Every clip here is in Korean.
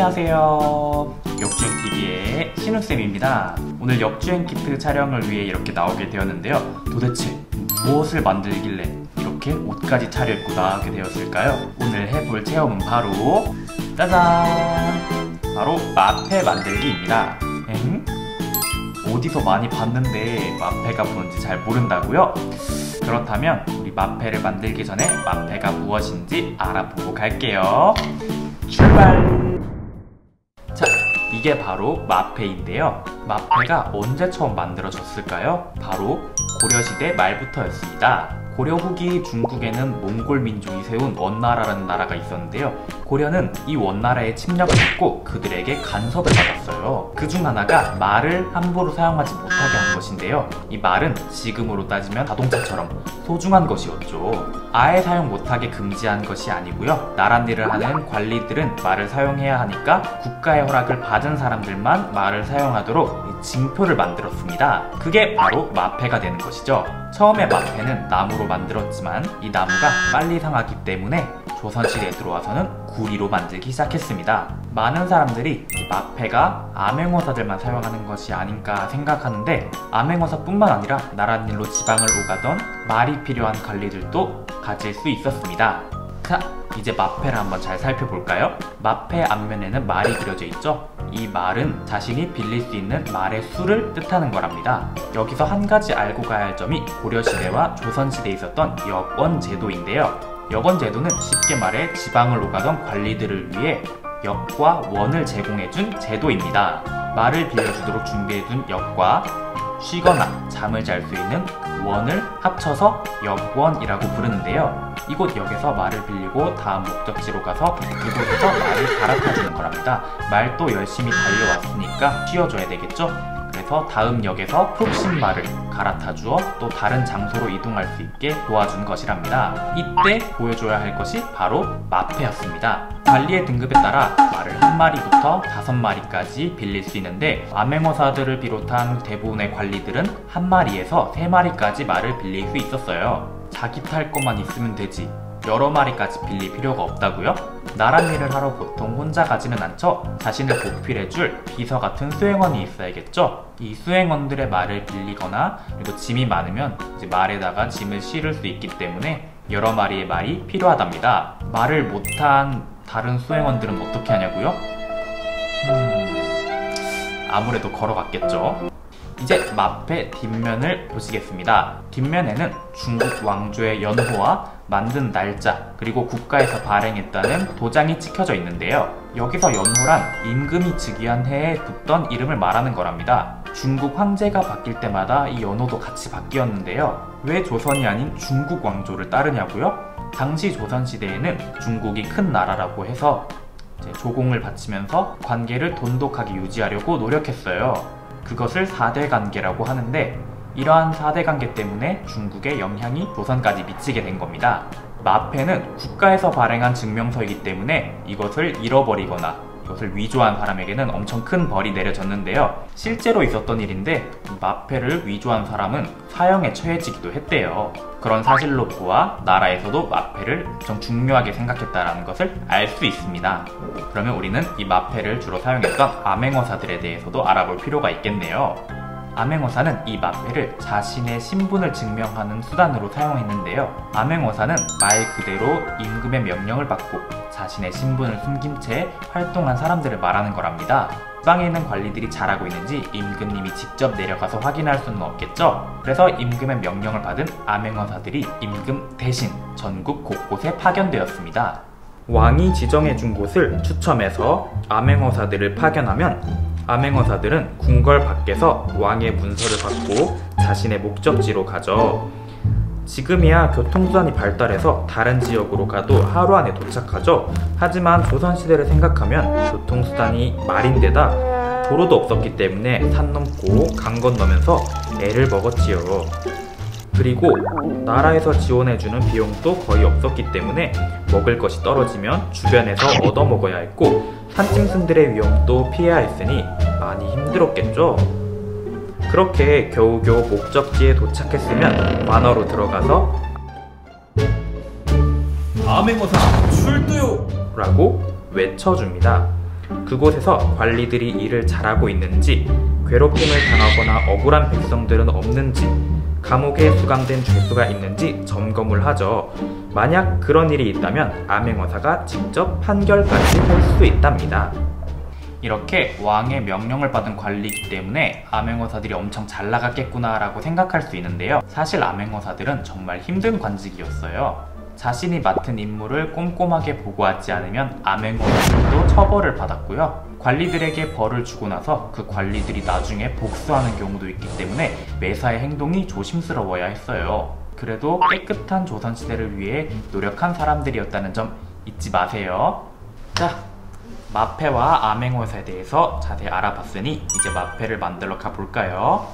안녕하세요. 역주행TV의 신우쌤입니다. 오늘 역주행 키트 촬영을 위해 이렇게 나오게 되었는데요. 도대체 무엇을 만들길래 이렇게 옷까지 차려입고 나가게 되었을까요? 오늘 해볼 체험은 바로 짜잔! 바로 마패 만들기입니다. 어디서 많이 봤는데 마패가 뭔지 잘 모른다고요? 그렇다면 우리 마패를 만들기 전에 마패가 무엇인지 알아보고 갈게요. 출발! 자, 이게 바로 마패인데요. 마패가 언제 처음 만들어졌을까요? 바로 고려시대 말부터였습니다. 고려 후기 중국에는 몽골 민족이 세운 원나라라는 나라가 있었는데요. 고려는 이 원나라의 침략을 받고 그들에게 간섭을 받았어요. 그중 하나가 말을 함부로 사용하지 못하게 한 것인데요. 이 말은 지금으로 따지면 자동차처럼 소중한 것이었죠. 아예 사용 못하게 금지한 것이 아니고요. 나랏 일을 하는 관리들은 말을 사용해야 하니까 국가의 허락을 받은 사람들만 말을 사용하도록 징표를 만들었습니다. 그게 바로 마패가 되는 것이죠. 처음에 마패는 나무로 만들었지만 이 나무가 빨리 상하기 때문에 조선시대에 들어와서는 구리로 만들기 시작했습니다. 많은 사람들이 마패가 암행어사들만 사용하는 것이 아닌가 생각하는데 암행어사뿐만 아니라 나랏일로 지방을 오가던 말이 필요한 관리들도 가질 수 있었습니다. 자, 이제 마패를 한번 잘 살펴볼까요? 마패 앞면에는 말이 그려져 있죠? 이 말은 자신이 빌릴 수 있는 말의 수를 뜻하는 거랍니다. 여기서 한 가지 알고 가야 할 점이 고려시대와 조선시대에 있었던 역원제도인데요. 역원제도는 쉽게 말해 지방을 오가던 관리들을 위해 역과 원을 제공해준 제도입니다. 말을 빌려주도록 준비해둔 역과 쉬거나 잠을 잘 수 있는 원을 합쳐서 역원이라고 부르는데요. 이곳 역에서 말을 빌리고 다음 목적지로 가서 그곳에서 말을 갈아타주는 거랍니다. 말도 열심히 달려왔으니까 쉬어줘야 되겠죠? 그래서 다음 역에서 푹 쉰 말을 갈아타주어 또 다른 장소로 이동할 수 있게 도와준 것이랍니다. 이때 보여줘야 할 것이 바로 마패였습니다. 관리의 등급에 따라 말을 한 마리부터 5마리까지 빌릴 수 있는데 암행어사들을 비롯한 대부분의 관리들은 한 마리에서 3마리까지 말을 빌릴 수 있었어요. 자기 탈 것만 있으면 되지 여러 마리까지 빌릴 필요가 없다고요? 나랏 일을 하러 보통 혼자 가지는 않죠? 자신을 보필해줄 비서 같은 수행원이 있어야겠죠? 이 수행원들의 말을 빌리거나 그리고 짐이 많으면 이제 말에다가 짐을 실을 수 있기 때문에 여러 마리의 말이 필요하답니다. 말을 못한 다른 수행원들은 어떻게 하냐고요? 아무래도 걸어갔겠죠? 이제 마패 뒷면을 보시겠습니다. 뒷면에는 중국 왕조의 연호와 만든 날짜 그리고 국가에서 발행했다는 도장이 찍혀져 있는데요. 여기서 연호란 임금이 즉위한 해에 붙던 이름을 말하는 거랍니다. 중국 황제가 바뀔 때마다 이 연호도 같이 바뀌었는데요. 왜 조선이 아닌 중국 왕조를 따르냐고요? 당시 조선시대에는 중국이 큰 나라라고 해서 조공을 바치면서 관계를 돈독하게 유지하려고 노력했어요. 그것을 4대 관계라고 하는데 이러한 4대 관계 때문에 중국의 영향이 조선까지 미치게 된 겁니다. 마패는 국가에서 발행한 증명서이기 때문에 이것을 잃어버리거나 이것을 위조한 사람에게는 엄청 큰 벌이 내려졌는데요. 실제로 있었던 일인데 마패를 위조한 사람은 사형에 처해지기도 했대요. 그런 사실로 보아 나라에서도 마패를 엄청 중요하게 생각했다는 것을 알 수 있습니다. 그러면 우리는 이 마패를 주로 사용했던 암행어사들에 대해서도 알아볼 필요가 있겠네요. 암행어사는 이 마패를 자신의 신분을 증명하는 수단으로 사용했는데요. 암행어사는 말 그대로 임금의 명령을 받고 자신의 신분을 숨긴 채 활동한 사람들을 말하는 거랍니다. 지방에 있는 관리들이 잘하고 있는지 임금님이 직접 내려가서 확인할 수는 없겠죠? 그래서 임금의 명령을 받은 암행어사들이 임금 대신 전국 곳곳에 파견되었습니다. 왕이 지정해준 곳을 추첨해서 암행어사들을 파견하면 암행어사들은 궁궐 밖에서 왕의 문서를 받고 자신의 목적지로 가죠. 지금이야 교통수단이 발달해서 다른 지역으로 가도 하루 안에 도착하죠. 하지만 조선시대를 생각하면 교통수단이 말인데다 도로도 없었기 때문에 산 넘고 강 건너면서 애를 먹었지요. 그리고 나라에서 지원해주는 비용도 거의 없었기 때문에 먹을 것이 떨어지면 주변에서 얻어먹어야 했고 산짐승들의 위험도 피해야 했으니 많이 힘들었겠죠. 그렇게 겨우겨우 목적지에 도착했으면 관어로 들어가서 암행어사 출두요! 라고 외쳐줍니다. 그곳에서 관리들이 일을 잘하고 있는지, 괴롭힘을 당하거나 억울한 백성들은 없는지, 감옥에 수감된 죄수가 있는지 점검을 하죠. 만약 그런 일이 있다면 암행어사가 직접 판결까지 할 수 있답니다. 이렇게 왕의 명령을 받은 관리이기 때문에 암행어사들이 엄청 잘 나갔겠구나 라고 생각할 수 있는데요. 사실 암행어사들은 정말 힘든 관직이었어요. 자신이 맡은 임무를 꼼꼼하게 보고하지 않으면 암행어사들도 처벌을 받았고요. 관리들에게 벌을 주고 나서 그 관리들이 나중에 복수하는 경우도 있기 때문에 매사의 행동이 조심스러워야 했어요. 그래도 깨끗한 조선시대를 위해 노력한 사람들이었다는 점 잊지 마세요. 자, 마패와 암행어사에 대해서 자세히 알아봤으니 이제 마패를 만들러 가볼까요?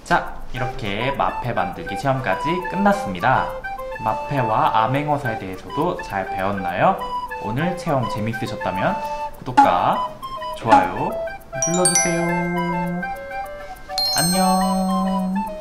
자, 이렇게 마패 만들기 체험까지 끝났습니다. 마패와 암행어사에 대해서도 잘 배웠나요? 오늘 체험 재밌으셨다면 구독과 좋아요 눌러주세요. 안녕.